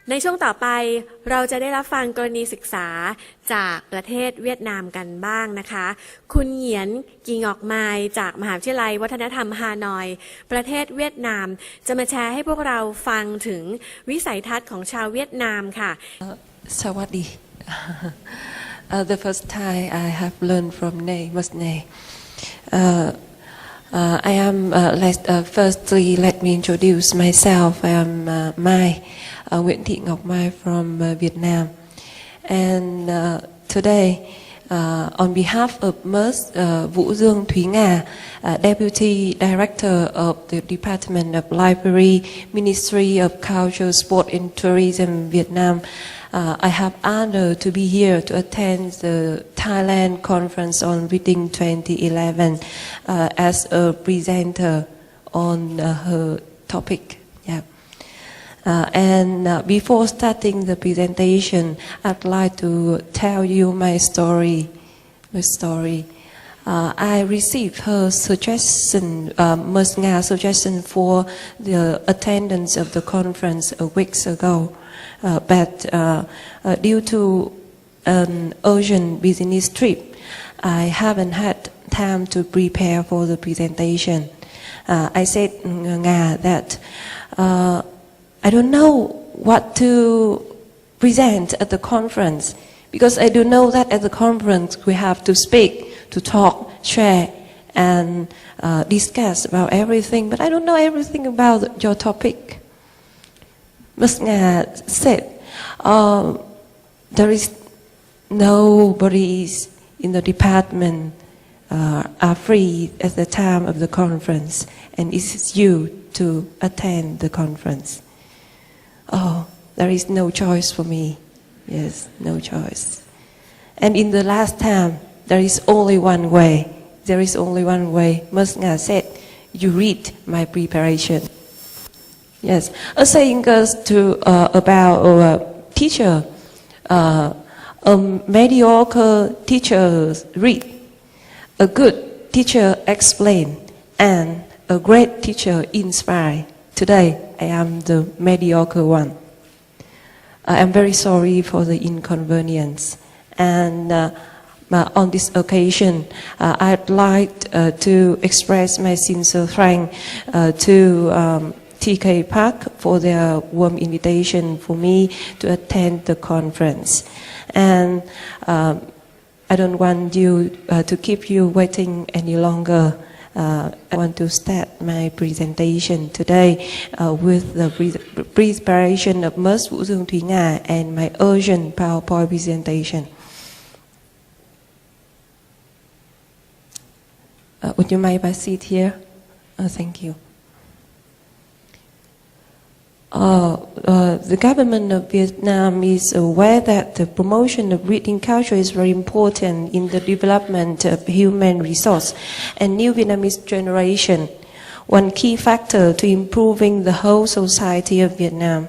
ในช่วงต่อไปเราจะได้รับฟังกรณีศึกษาจากประเทศเวียดนามกันบ้างนะคะคุณเหงียนกีงอกไมายจากมหาวิทยาลัยวัฒนธรรมฮานอยประเทศเวียดนามจะมาแชร์ให้พวกเราฟังถึงวิสัยทัศน์ของชาวเวียดนามค่ะสวัสดี The first time I have learned from Nay was Nay. I am firstly let me introduce myself. I am Mai, Nguyen Thi Ngoc Mai from Vietnam, and today, on behalf of Ms. Vũ Dương Thúy Nga, Deputy Director of the Department of Library, Ministry of Culture, Sport and Tourism, Vietnam. I have honor to be here to attend the Thailand Conference on Reading 2011 as a presenter on her topic. Yeah. Before starting the presentation, I'd like to tell you my story. I received her suggestion, Ms. Nga's suggestion for the attendance of the conference weeks ago. But due to an urgent business trip, I haven't had time to prepare for the presentation. I said Nga that I don't know what to present at the conference because I do know that at the conference we have to speak, to talk, share, and discuss about everything. But I don't know everything about your topic. Ms. Nga said, there is nobody in the department are free at the time of the conference, and it is you to attend the conference. Oh, there is no choice for me. Yes, no choice. And in the last time, there is only one way. There is only one way. Ms. Nga said, you read my preparation. Yes, a saying goes to about a teacher. A mediocre teacher read, a good teacher explain, and a great teacher inspire. Today, I am the mediocre one. I am very sorry for the inconvenience, and on this occasion, I'd like to express my sincere thanks to TK Park for their warm invitation for me to attend the conference. And I don't want you to keep you waiting any longer. I want to start my presentation today with the preparation of Ms. Vũ Dương Thúy Nga and my urgent PowerPoint presentation. Would you mind if I sit here? Thank you. The government of Vietnam is aware that the promotion of reading culture is very important in the development of human resource and new Vietnamese generation, one key factor to improving the whole society of Vietnam.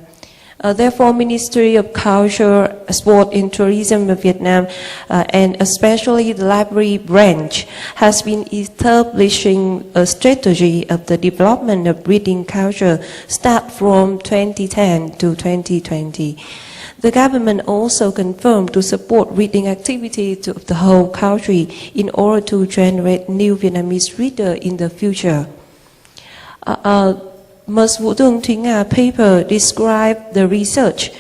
Therefore, Ministry of Culture, Sport and Tourism of Vietnam, and especially the library branch, has been establishing a strategy of the development of reading culture start from 2010 to 2020. The government also confirmed to support reading activities of the whole country in order to generate new Vietnamese reader in the future. Ms. Vũ Dương Thúy Nga paper described the research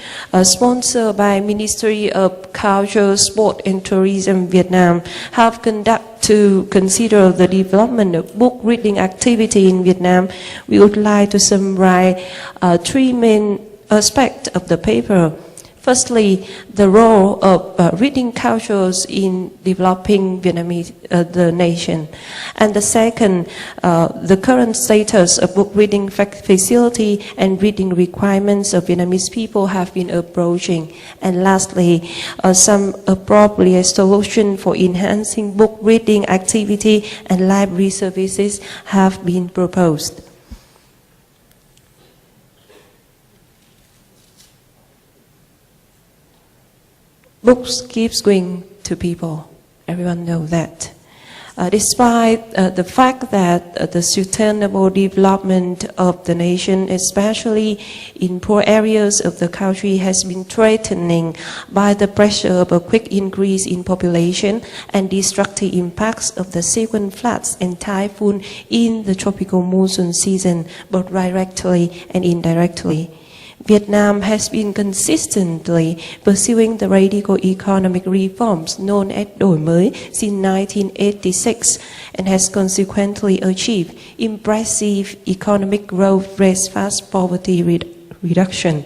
sponsored by Ministry of Culture, Sport and Tourism Vietnam have conducted to consider the development of book reading activity in Vietnam. We would like to summarize three main aspects of the paper. Firstly, the role of reading cultures in developing Vietnamese, the nation. And the second, the current status of book reading facility and reading requirements of Vietnamese people have been approaching. And lastly, some appropriate solution for enhancing book reading activity and library services have been proposed. Books keeps going to people. Everyone knows that. Despite the fact that the sustainable development of the nation, especially in poor areas of the country, has been threatening by the pressure of a quick increase in population and destructive impacts of the frequent floods and typhoon in the tropical monsoon season, both directly and indirectly. Vietnam has been consistently pursuing the radical economic reforms known as đổi mới since 1986 and has consequently achieved impressive economic growth rates, fast poverty reduction.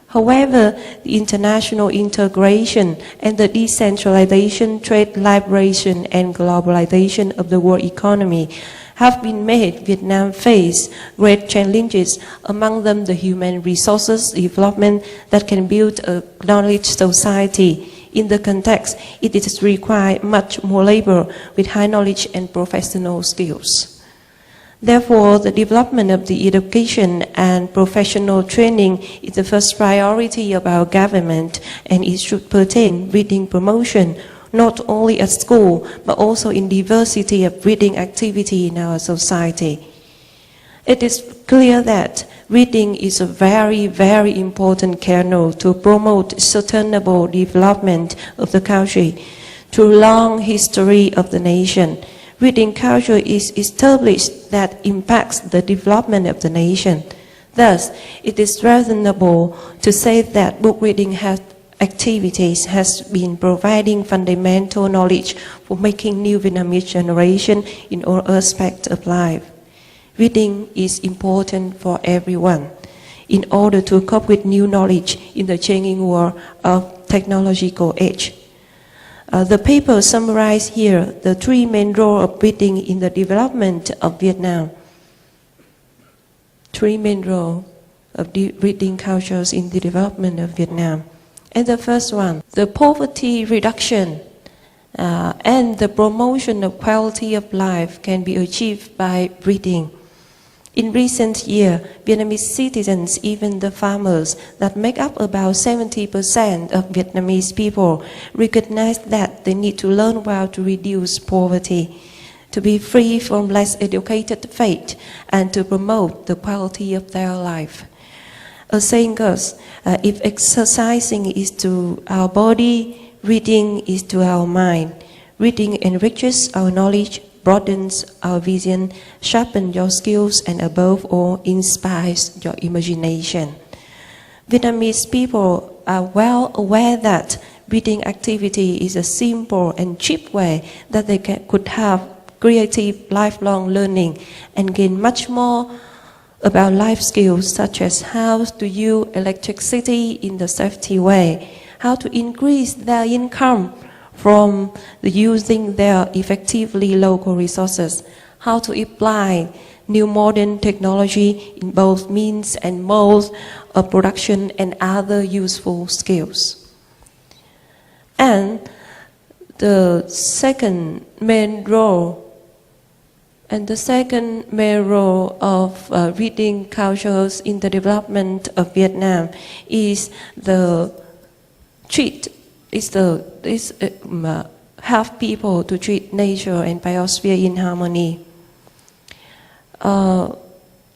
However, the international integration and the decentralization, trade liberation and globalization of the world economy have been made Vietnam face great challenges, among them the human resources development that can build a knowledge society. In the context, it is required much more labor with high knowledge and professional skills. Therefore, the development of the education and professional training is the first priority of our government, and it should pertain reading promotion, not only at school, but also in diversity of reading activity in our society. It is clear that reading is a very, very important kernel to promote sustainable development of the country. Through long history of the nation, reading culture is established that impacts the development of the nation. Thus, it is reasonable to say that book reading activities has been providing fundamental knowledge for making new Vietnamese generation in all aspects of life. Reading is important for everyone in order to cope with new knowledge in the changing world of technological age. The paper summarizes here the three main roles of reading in the development of Vietnam. Three main roles of reading cultures in the development of Vietnam. And the first one, the poverty reduction and the promotion of quality of life can be achieved by reading. In recent years, Vietnamese citizens, even the farmers that make up about 70% of Vietnamese people, recognize that they need to learn how to reduce poverty, to be free from less educated fate, and to promote the quality of their life. A saying goes, if exercising is to our body, reading is to our mind. Reading enriches our knowledge, broadens our vision, sharpens your skills, and above all, inspires your imagination. Vietnamese people are well aware that reading activity is a simple and cheap way that they could have creative lifelong learning and gain much more about life skills such as how to use electricity in the safety way, how to increase their income from using their effectively local resources, how to apply new modern technology in both means and modes of production and other useful skills. And the second main role of reading cultures in the development of Vietnam is help people to treat nature and biosphere in harmony.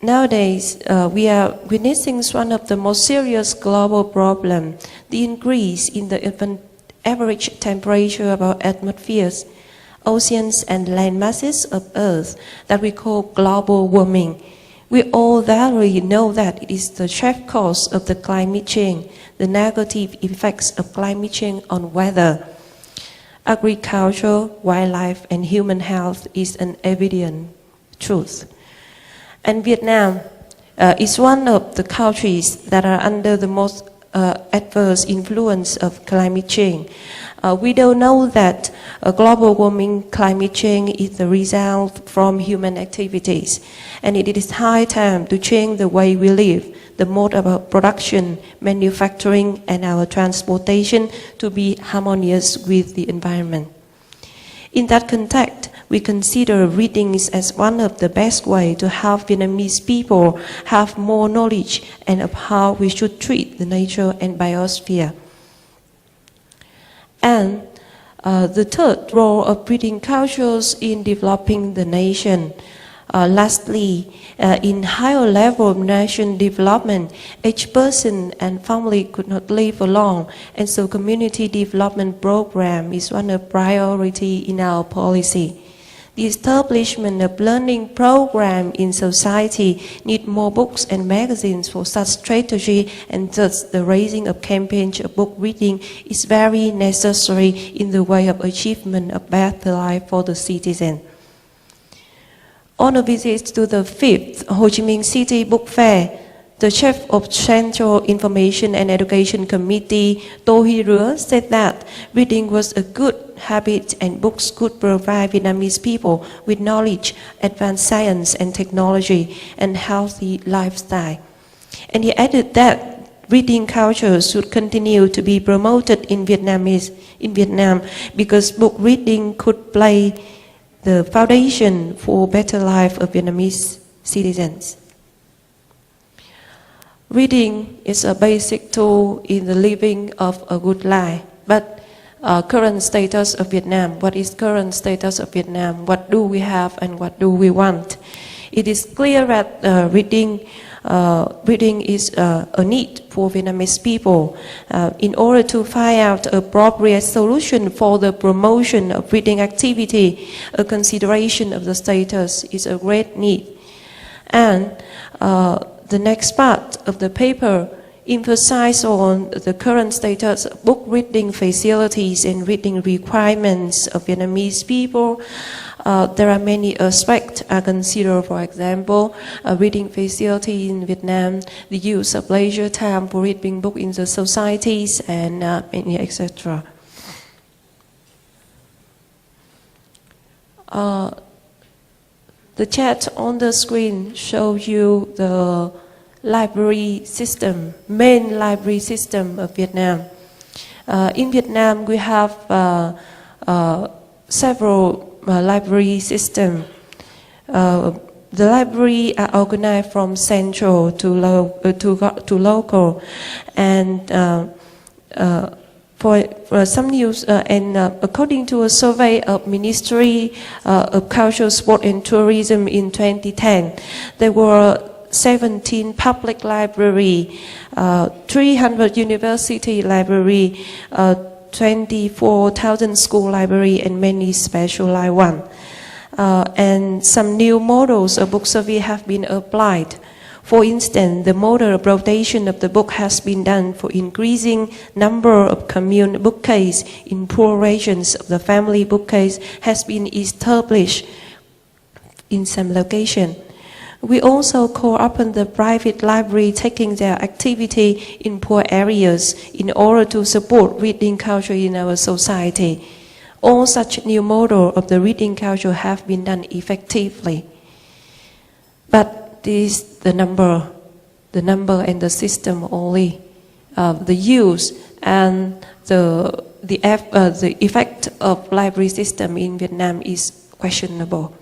Nowadays, we are witnessing one of the most serious global problems, the increase in the average temperature of our atmospheres, oceans and land masses of Earth that we call global warming. We all thoroughly know that it is the chief cause of the climate change, the negative effects of climate change on weather. Agriculture, wildlife, and human health is an evident truth. And Vietnam is one of the countries that are under the most adverse influence of climate change. We don't know that global warming climate change is the result from human activities, and it is high time to change the way we live, the mode of our production, manufacturing, and our transportation to be harmonious with the environment. In that context, we consider readings as one of the best ways to help Vietnamese people have more knowledge and of how we should treat the nature and biosphere. And The third role of reading cultures in developing the nation. Lastly, in higher level of nation development, each person and family could not live alone, and so community development program is one of priority in our policy. The establishment of learning program in society need more books and magazines for such strategy, and thus the raising of campaigns of book reading is very necessary in the way of achievement of better life for the citizen. On a visit to the 5th Ho Chi Minh City Book Fair, the chief of Central Information and Education Committee, To Hy Rứa, said that reading was a good habit and books could provide Vietnamese people with knowledge, advanced science and technology, and healthy lifestyle. And he added that reading culture should continue to be promoted in Vietnam because book reading could play the foundation for better life of Vietnamese citizens. Reading is a basic tool in the living of a good life. But current status of Vietnam, what is current status of Vietnam? What do we have and what do we want? It is clear that reading is a need for Vietnamese people. In order to find out appropriate solution for the promotion of reading activity, a consideration of the status is a great need. And the next part of the paper emphasizes on the current status of book reading facilities and reading requirements of Vietnamese people. There are many aspects I consider, for example, reading facility in Vietnam, the use of leisure time for reading books in the societies, and many etc. The chat on the screen shows you the library system, main library system of Vietnam. In Vietnam, we have several library system. The library are organized from central to local, and for some news, and according to a survey of Ministry of Culture, Sport and Tourism in 2010, there were 17 public library, 300 university library, 24,000 school library, and many specialized one. And some new models of book survey have been applied. For instance, the model of rotation of the book has been done for increasing number of commune bookcase in poor regions of the family bookcase has been established in some location. We also call upon the private library taking their activity in poor areas in order to support reading culture in our society. All such new model of the reading culture have been done effectively. But this is the number and the system only. The use and the effect of library system in Vietnam is questionable.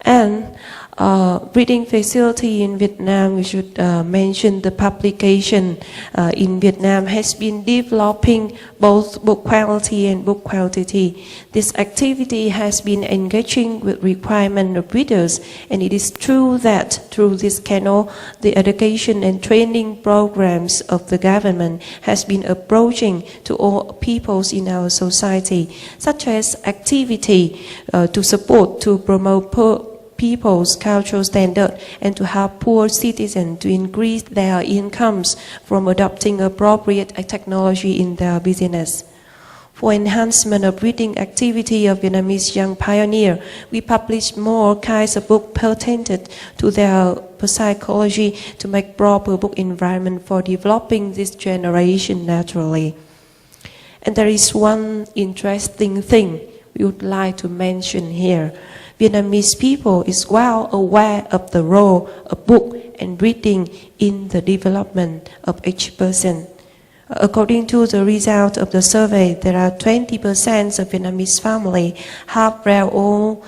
And reading facility in Vietnam, we should mention the publication in Vietnam has been developing both book quality and book quantity. This activity has been engaging with requirement of readers, and it is true that through this channel, the education and training programs of the government has been approaching to all peoples in our society, such as activity to support, to promote people's cultural standard, and to help poor citizens to increase their incomes from adopting appropriate technology in their business. For enhancement of reading activity of Vietnamese young pioneer, we publish more kinds of books pertaining to their psychology to make proper book environment for developing this generation naturally. And there is one interesting thing we would like to mention here. Vietnamese people is well aware of the role of book and reading in the development of each person. According to the result of the survey, there are 20% of Vietnamese family have their own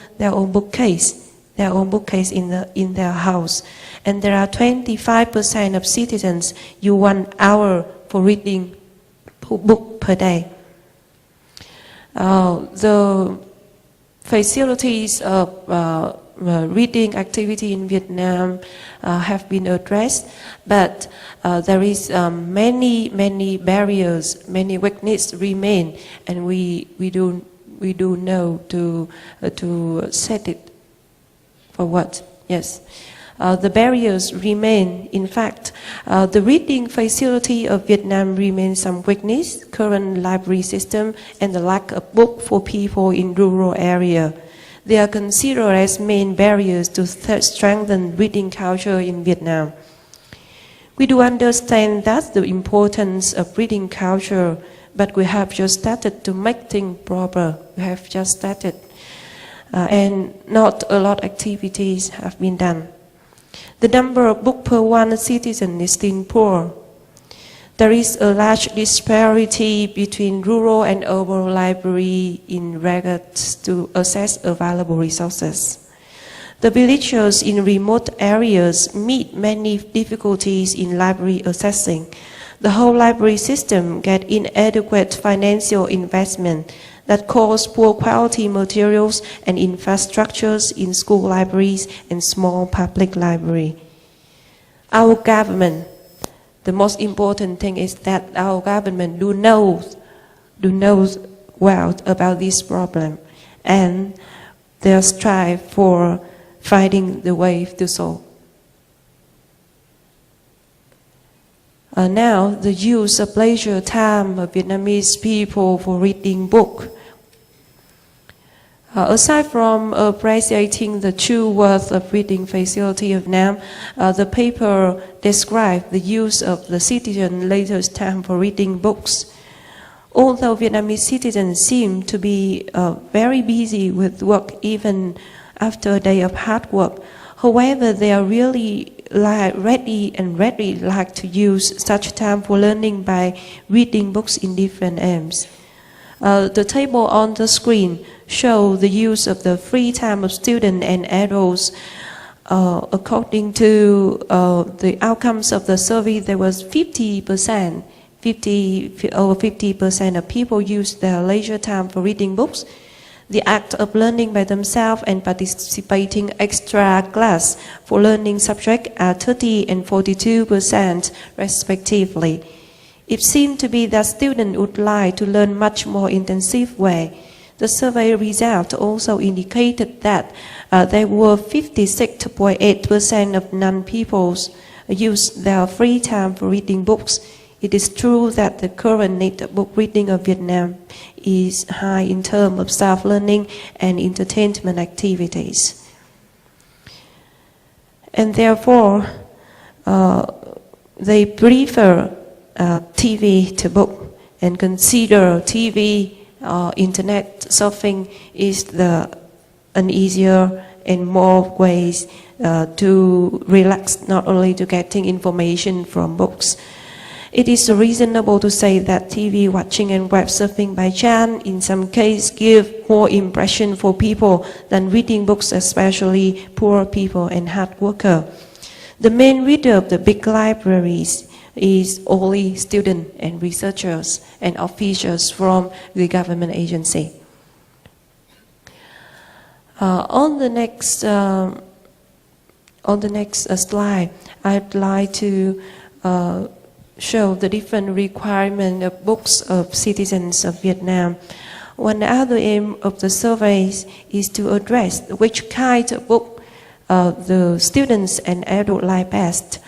bookcase their own bookcase in their house. And there are 25% of citizens use 1 hour for reading book per day. The facilities of reading activity in Vietnam have been addressed, but there is many barriers, many weaknesses remain, and we do know to set it for what? Yes. The barriers remain. In fact, the reading facility of Vietnam remains some weakness, current library system, and the lack of book for people in rural area. They are considered as main barriers to strengthen reading culture in Vietnam. We do understand that's the importance of reading culture, but we have just started to make things proper. We have just started, and not a lot of activities have been done. The number of books per one citizen is still poor. There is a large disparity between rural and urban library in regards to access available resources. The villagers in remote areas meet many difficulties in library accessing. The whole library system gets inadequate financial investment that cause poor quality materials and infrastructures in school libraries and small public library. Our government, the most important thing is that our government do knows well about this problem, and they strive for finding the way to solve. Now, the use of leisure time of Vietnamese people for reading book. Aside from appreciating the true worth of reading facility of Nam, the paper described the use of the citizen leisure time for reading books. Although Vietnamese citizens seem to be very busy with work even after a day of hard work, however, they are really ready like to use such time for learning by reading books in different aims. The table on the screen shows the use of the free time of students and adults. According to the outcomes of the survey, there was 50% of people use their leisure time for reading books. The act of learning by themselves and participating extra class for learning subject are 30 and 42% respectively. It seemed to be that students would like to learn much more intensive way. The survey result also indicated that there were 56.8% of non-people use their free time for reading books. It is true that the current need of book reading of Vietnam is high in terms of self-learning and entertainment activities. And therefore, they prefer TV to book and consider TV or internet surfing is an easier and more ways to relax, not only to getting information from books. It is reasonable to say that TV watching and web surfing by chance in some cases give more impression for people than reading books, especially poor people and hard workers. The main reader of the big libraries is only students and researchers and officials from the government agency. On the next slide, I'd like to show the different requirements of books of citizens of Vietnam. One other aim of the surveys is to address which kind of book the students and adults like best,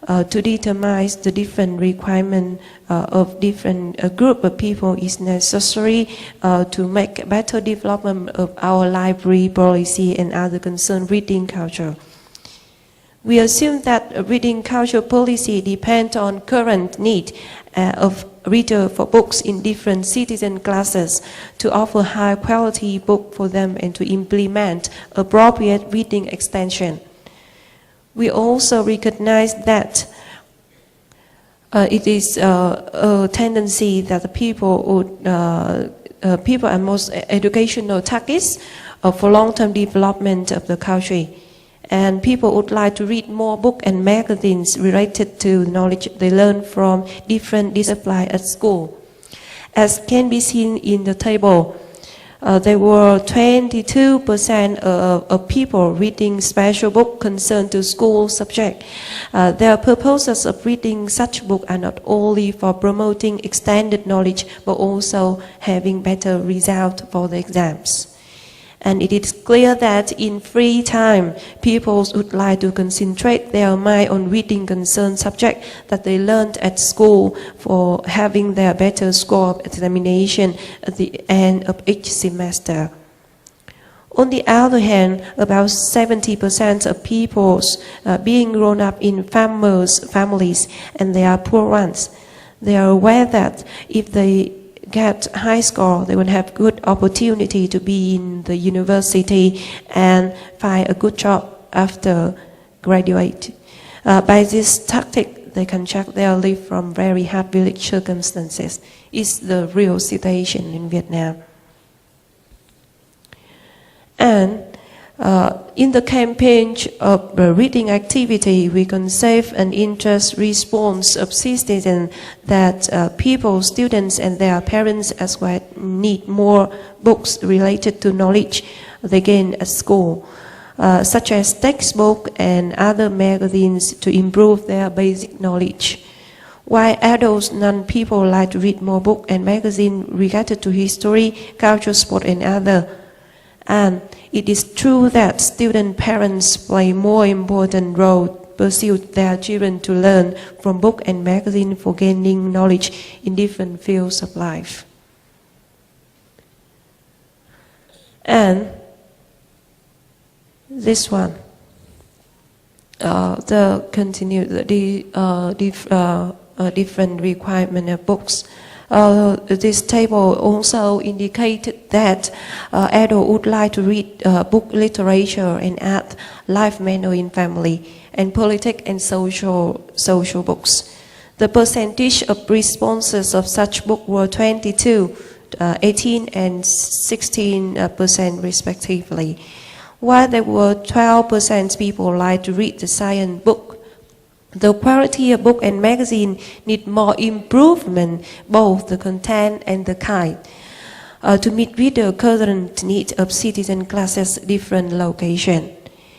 to determine the different requirements of different group of people is necessary to make better development of our library policy and other concerned reading culture. We assume that reading culture policy depends on current need of reader for books in different citizen classes to offer high quality book for them and to implement appropriate reading extension. We also recognize that it is a tendency that the people would people are most educational targets for long-term development of the country. And people would like to read more books and magazines related to knowledge they learn from different disciplines at school. As can be seen in the table, there were 22% of people reading special books concerned to school subject. Their purposes of reading such books are not only for promoting extended knowledge, but also having better results for the exams. And it is clear that in free time, people would like to concentrate their mind on reading concerned subjects that they learned at school for having their better score of examination at the end of each semester. On the other hand, about 70% of people being grown up in families and they are poor ones. They are aware that if they get high score, they will have good opportunity to be in the university and find a good job after graduate. By this tactic, they can check their life from very hard village circumstances. It's the real situation in Vietnam. And in the campaign of the reading activity, we can save an interest response of citizens that people, students and their parents as well need more books related to knowledge they gain at school, such as textbook and other magazines to improve their basic knowledge. While adults, non-people like to read more books and magazines related to history, culture, sport and other. And it is true that student parents play more important role pursue their children to learn from book and magazine for gaining knowledge in different fields of life. And this one, different requirement of books. This table also indicated that adults would like to read book literature and art, life manual in family, and politics and social books. The percentage of responses of such books were 22, 18 and 16% respectively. While there were 12% people like to read the science book, the quality of book and magazine need more improvement, both the content and the kind, to meet with the current needs of citizen classes different location.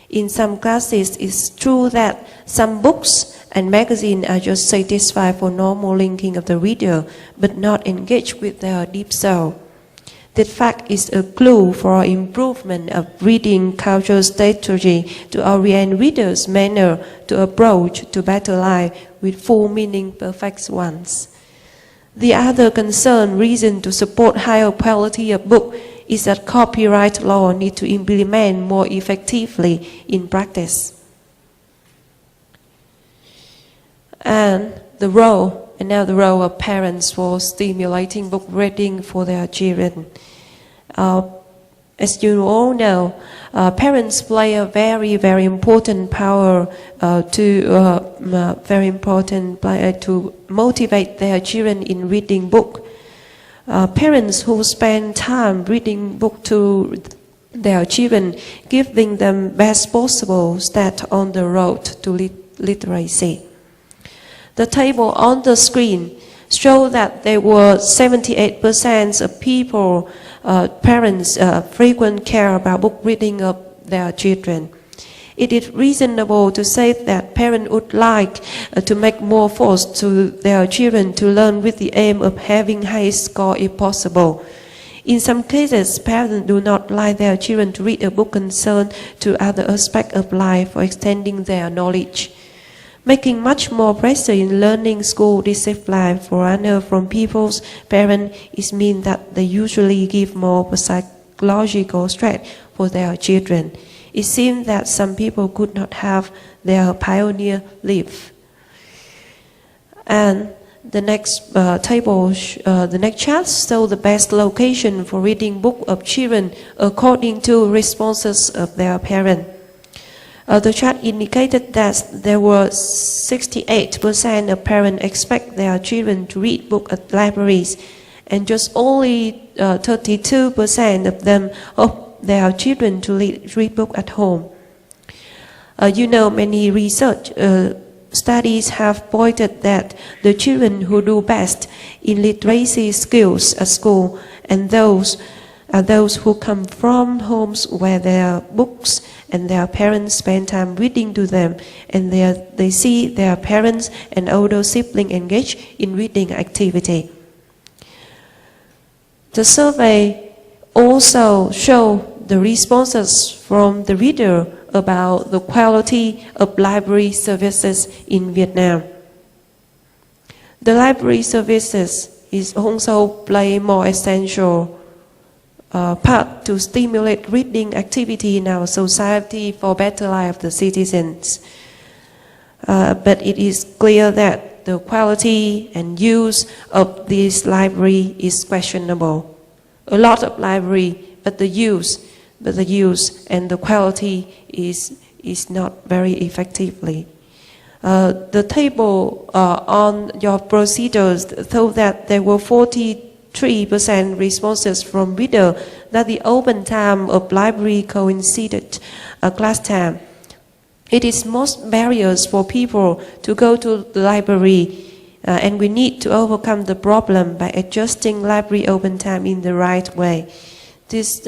In some classes, it's true that some books and magazines are just satisfied for normal linking of the reader, but not engaged with their deep soul. That fact is a clue for improvement of reading culture strategy to orient readers' manner to approach to better life with full meaning perfect ones. The other concern reason to support higher quality of book is that copyright law need to implement more effectively in practice. And the role of parents for stimulating book reading for their children. As you all know, parents play a very, very important power to motivate their children in reading book. Parents who spend time reading book to their children, giving them best possible start on the road to literacy. The table on the screen show that there were 78% of people, parents, frequent care about book reading of their children. It is reasonable to say that parents would like to make more force to their children to learn with the aim of having high score if possible. In some cases, parents do not like their children to read a book concerned to other aspects of life for extending their knowledge. Making much more pressure in learning school discipline for honor from people's parents is mean that they usually give more psychological stress for their children. It seems that some people could not have their pioneer live. And the next the next chart shows the best location for reading book of children according to responses of their parents. The chart indicated that there were 68% of parents expect their children to read books at libraries, and just only 32% of them hope their children to read books at home. Many research studies have pointed that the children who do best in literacy skills at school and those who come from homes where their books and their parents spend time reading to them, and they see their parents and older siblings engage in reading activity. The survey also showed the responses from the reader about the quality of library services in Vietnam. The library services is also play more essential part to stimulate reading activity in our society for better life of the citizens. But it is clear that the quality and use of this library is questionable. A lot of library, but the use and the quality is not very effectively. The table on your procedures showed that there were 43% responses from readers that the open time of library coincided class time. It is most barriers for people to go to the library, and we need to overcome the problem by adjusting library open time in the right way. This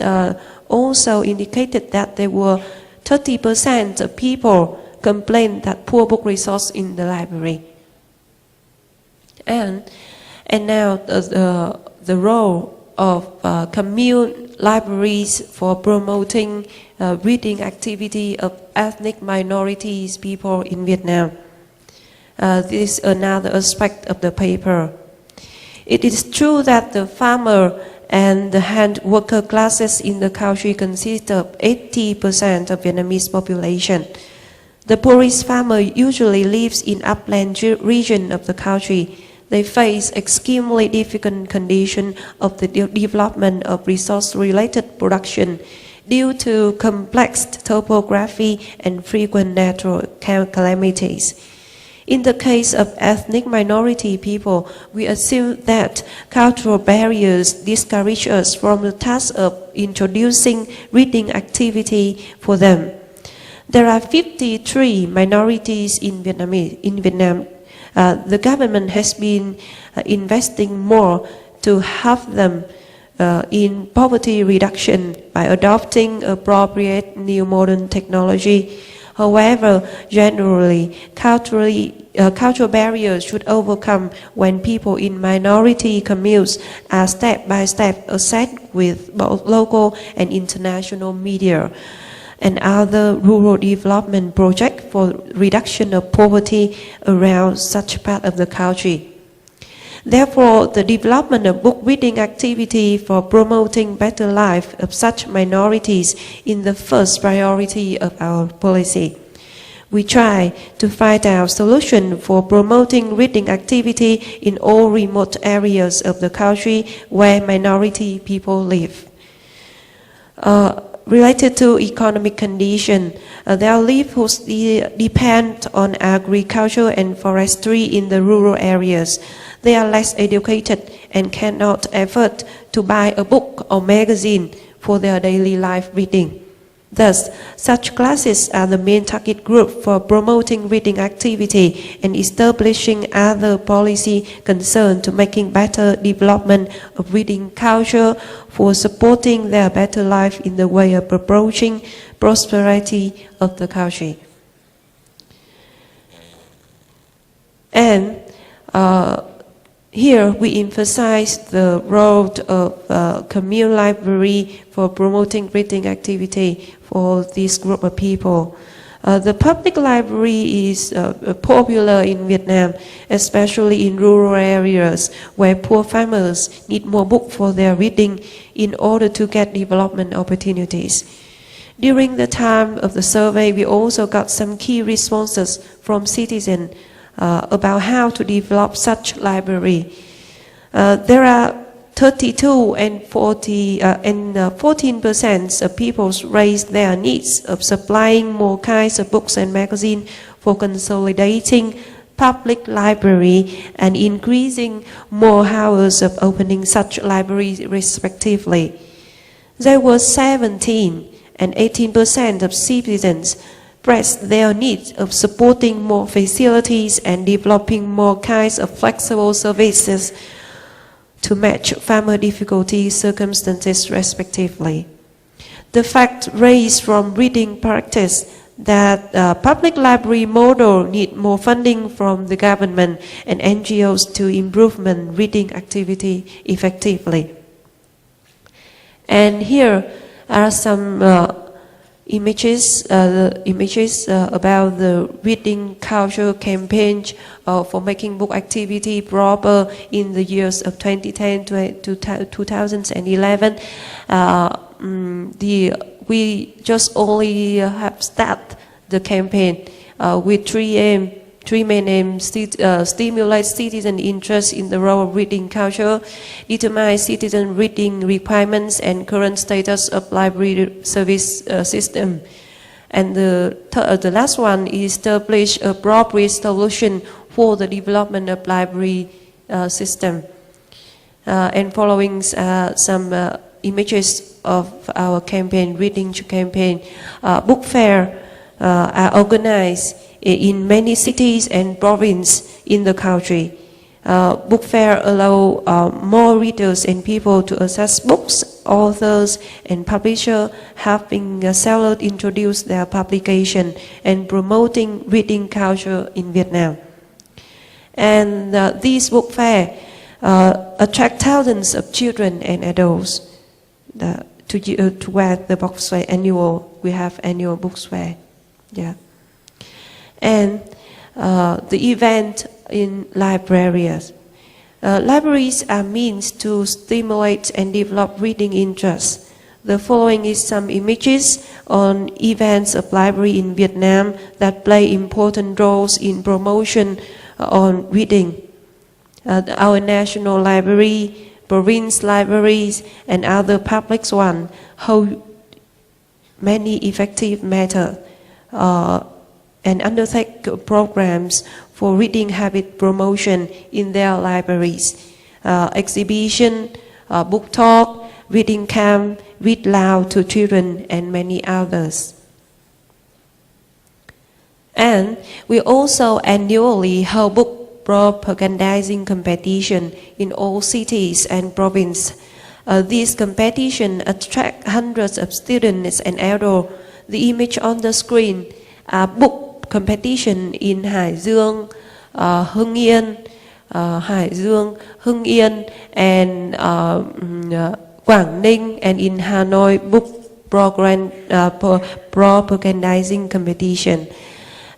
also indicated that there were 30% of people complained that poor book resource in the library. And now the role of commune libraries for promoting reading activity of ethnic minorities people in Vietnam. This is another aspect of the paper. It is true that the farmer and the hand worker classes in the country consist of 80% of Vietnamese population. The poorest farmer usually lives in upland region of the country. They face extremely difficult conditions of the development of resource-related production due to complex topography and frequent natural calamities. In the case of ethnic minority people, we assume that cultural barriers discourage us from the task of introducing reading activity for them. There are 53 minorities in Vietnam. The government has been investing more to help them in poverty reduction by adopting appropriate new modern technology. However, generally, cultural barriers should overcome when people in minority communities are step by step assessed with both local and international media and other rural development projects for reduction of poverty around such part of the country. Therefore, the development of book reading activity for promoting better life of such minorities is the first priority of our policy. We try to find out solutions for promoting reading activity in all remote areas of the country where minority people live. Related to economic condition, their livelihoods depend on agriculture and forestry in the rural areas. They are less educated and cannot afford to buy a book or magazine for their daily life reading. Thus, such classes are the main target group for promoting reading activity and establishing other policy concerned to making better development of reading culture for supporting their better life in the way of approaching prosperity of the country. And here we emphasize the role of commune library for promoting reading activity for this group of people. The public library is popular in Vietnam, especially in rural areas where poor farmers need more books for their reading in order to get development opportunities. During the time of the survey, we also got some key responses from citizens about how to develop such library. There are 32 and 14% of people raised their needs of supplying more kinds of books and magazines for consolidating public library and increasing more hours of opening such libraries respectively. There were 17 and 18% of citizens expressed their need of supporting more facilities and developing more kinds of flexible services to match farmer difficulty circumstances respectively. The fact raised from reading practice that public library model need more funding from the government and NGOs to improvement reading activity effectively. And here are some images about the reading culture campaign for making book activity proper in the years of 2010 to 2011. We just only have started the campaign with three main aims: stimulate citizen interest in the role of reading culture, determine citizen reading requirements and current status of library service system, and the last one is establish a appropriate solution for the development of library system. And following some images of our campaign, reading campaign. Book fair are organized in many cities and provinces in the country. Book fair allow more readers and people to access books. Authors and publishers helping sellers introduce their publication and promoting reading culture in Vietnam. And these book fair attract thousands of children and adults to wear the book fair annual. We have annual book fair. Yeah. And the event in libraries. Libraries are means to stimulate and develop reading interest. The following is some images on events of library in Vietnam that play important roles in promotion on reading. Our national library, province libraries, and other public ones hold many effective methods and undertake programs for reading habit promotion in their libraries. Exhibition, book talk, reading camp, read loud to children, and many others. And we also annually hold book propagandizing competition in all cities and provinces. These competitions attract hundreds of students and adults. The image on the screen are book competition in Hải Dương, Hưng Yên, and Quảng Ninh, and in Hanoi, book propagandizing competition.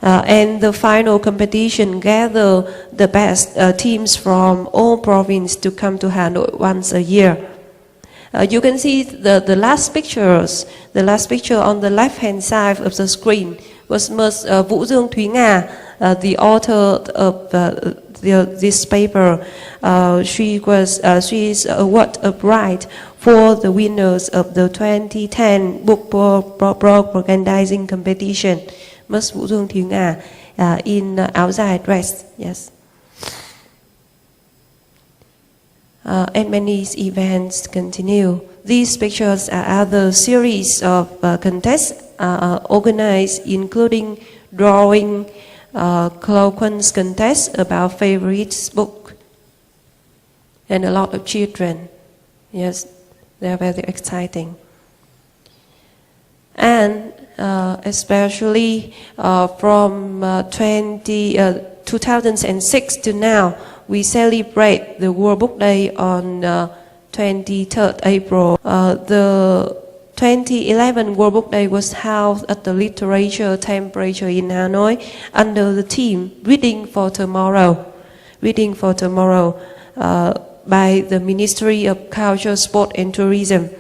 And the final competition gather the best teams from all provinces to come to Hanoi once a year. You can see the last pictures. The last picture on the left-hand side of the screen was Ms. Vũ Dương Thúy Nga, the author of this paper. She is award a prize for the winners of the 2010 book propagandizing competition. Ms. Vũ Dương Thúy Nga in áo dài dress, yes. And many events continue. These pictures are other series of contests organized, including drawing, colloquies contests about favorite book, and a lot of children. Yes, they are very exciting. And especially from 2006 to now, we celebrate the World Book Day on 23rd April. The 2011 World Book Day was held at the Literature Temperature in Hanoi under the theme Reading for Tomorrow. Reading for Tomorrow by the Ministry of Culture, Sport and Tourism.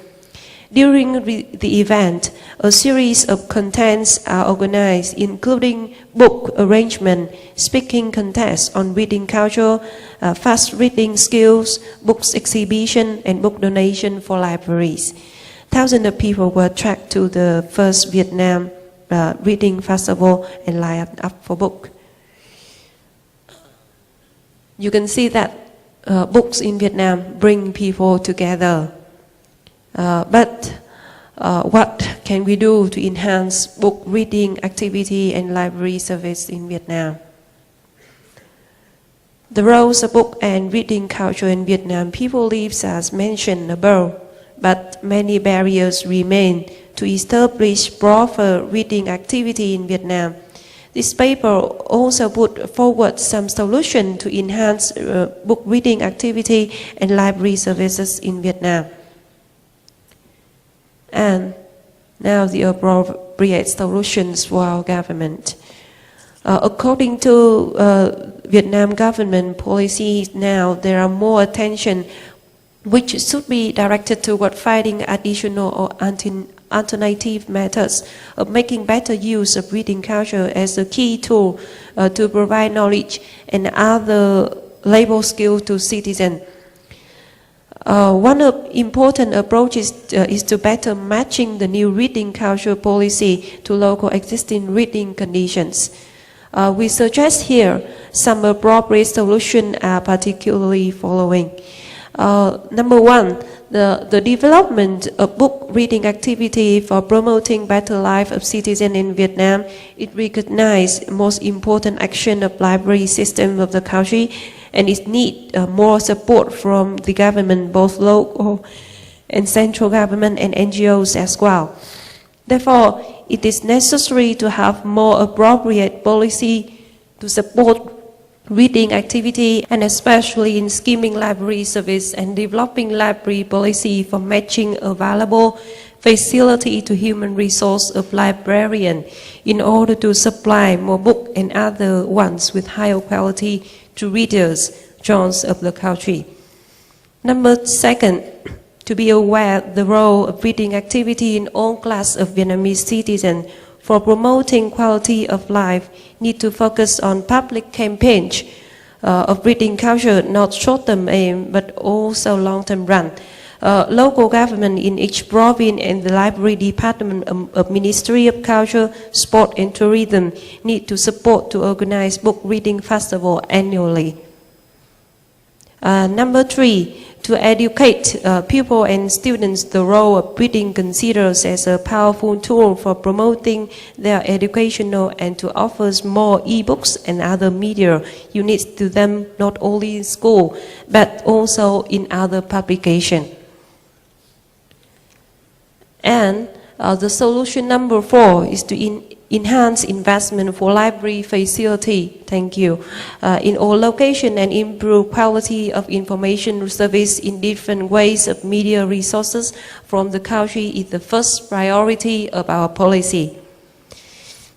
During the event, a series of contests are organized, including book arrangement, speaking contests on reading culture, fast reading skills, books exhibition, and book donation for libraries. Thousands of people were attracted to the first Vietnam Reading Festival and lined up for book. you can see that books in Vietnam bring people together. But what can we do to enhance book reading activity and library service in Vietnam? The roles of book and reading culture in Vietnam people lives as mentioned above, but many barriers remain to establish proper reading activity in Vietnam. This paper also put forward some solutions to enhance book reading activity and library services in Vietnam. And now the appropriate solutions for our government. According to Vietnam government policies now, there are more attention which should be directed toward finding additional or alternative methods of making better use of reading culture as a key tool to provide knowledge and other labor skills to citizens. One of important approaches is to better matching the new reading culture policy to local existing reading conditions. We suggest here some appropriate solutions are particularly following. Number one, the development of book reading activity for promoting better life of citizens in Vietnam. It recognizes most important action of library system of the country, and it needs more support from the government, both local and central government and NGOs as well. Therefore, it is necessary to have more appropriate policy to support reading activity, and especially in skimming library service and developing library policy for matching available facility to human resource of librarian in order to supply more book and other ones with higher quality to readers, journals of the country. Number second, to be aware the role of reading activity in all class of Vietnamese citizens for promoting quality of life need to focus on public campaigns of reading culture, not short-term aim, but also long-term run. Local government in each province and the library department of Ministry of Culture, Sport and Tourism need to support to organize book reading festival annually. Number three, to educate people and students the role of reading considered as a powerful tool for promoting their educational and to offer more e-books and other media units to them not only in school but also in other publications. And the solution number four is to enhance investment for library facility, thank you, in all locations and improve quality of information service in different ways of media resources from the country is the first priority of our policy.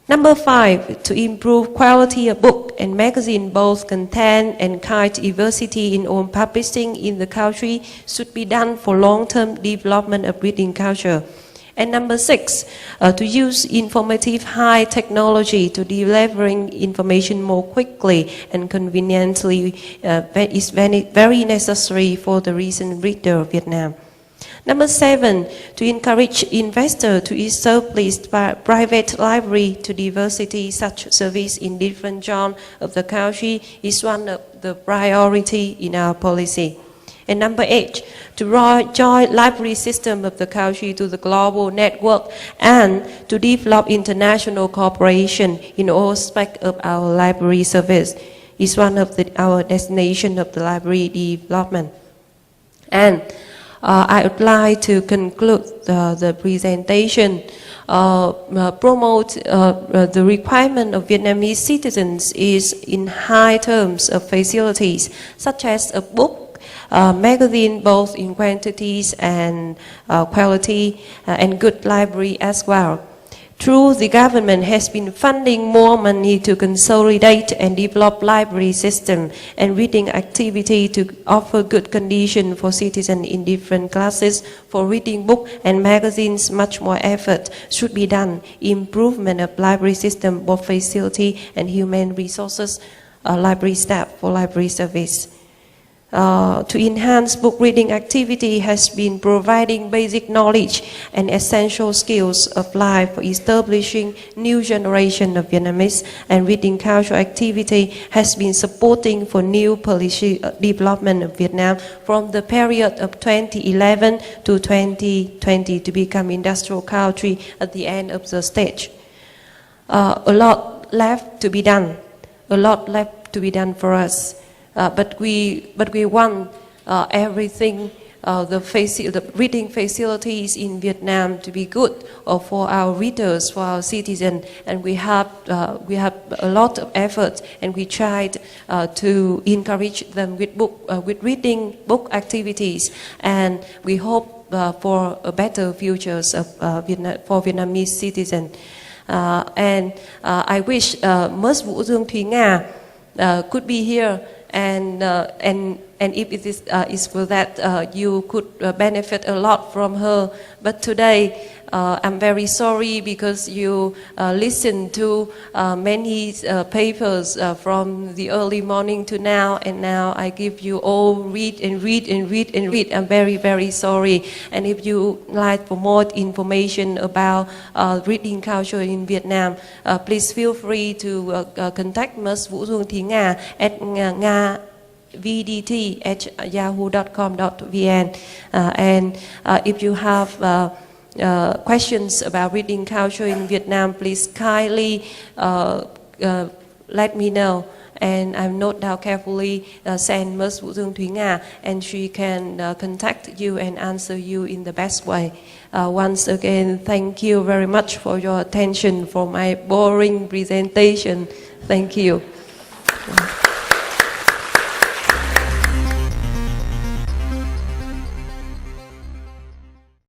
Number five, to improve quality of book and magazine, both content and kind diversity in all publishing in the country should be done for long-term development of reading culture. And number six, to use informative high technology to delivering information more quickly and conveniently is very necessary for the recent reader of Vietnam. Number seven, to encourage investors to establish private library to diversity such service in different genres of the country is one of the priority in our policy. And number eight, to join library system of the country to the global network and to develop international cooperation in all aspects of our library service is one of our destination of the library development. And I would like to conclude the presentation. Promote the requirement of Vietnamese citizens is in high terms of facilities such as a book, magazine both in quantities and quality and good library as well. True, the government has been funding more money to consolidate and develop library system and reading activity to offer good condition for citizens in different classes for reading book and magazines. Much more effort should be done. Improvement of library system, both facility and human resources, library staff for library service. to enhance book reading activity has been providing basic knowledge and essential skills of life for establishing new generation of Vietnamese, and reading cultural activity has been supporting for new policy development of Vietnam from the period of 2011 to 2020 to become industrial country at the end of the stage. A lot left to be done. A lot left to be done for us. But we want everything, the reading facilities in Vietnam to be good for our readers, for our citizens, and we have a lot of effort, and we tried to encourage them with reading book activities, and we hope for a better futures for Vietnamese citizens. And I wish Ms. Vũ Dương Thúy Nga could be here. And if it is for that, you could benefit a lot from her. But today, I'm very sorry because you listened to many papers from the early morning to now, and now I give you all read and read and read and read. I'm very, very sorry. And if you like for more information about reading culture in Vietnam, please feel free to contact Ms. Vũ Dương Thúy Nga at vdt@yahoo.com.vn. And if you have questions about reading culture in Vietnam, please kindly let me know, and I've note down carefully, send Ms. Vũ Dương Thúy Nga, and she can contact you and answer you in the best way. Once again, thank you very much for your attention for my boring presentation. Thank you.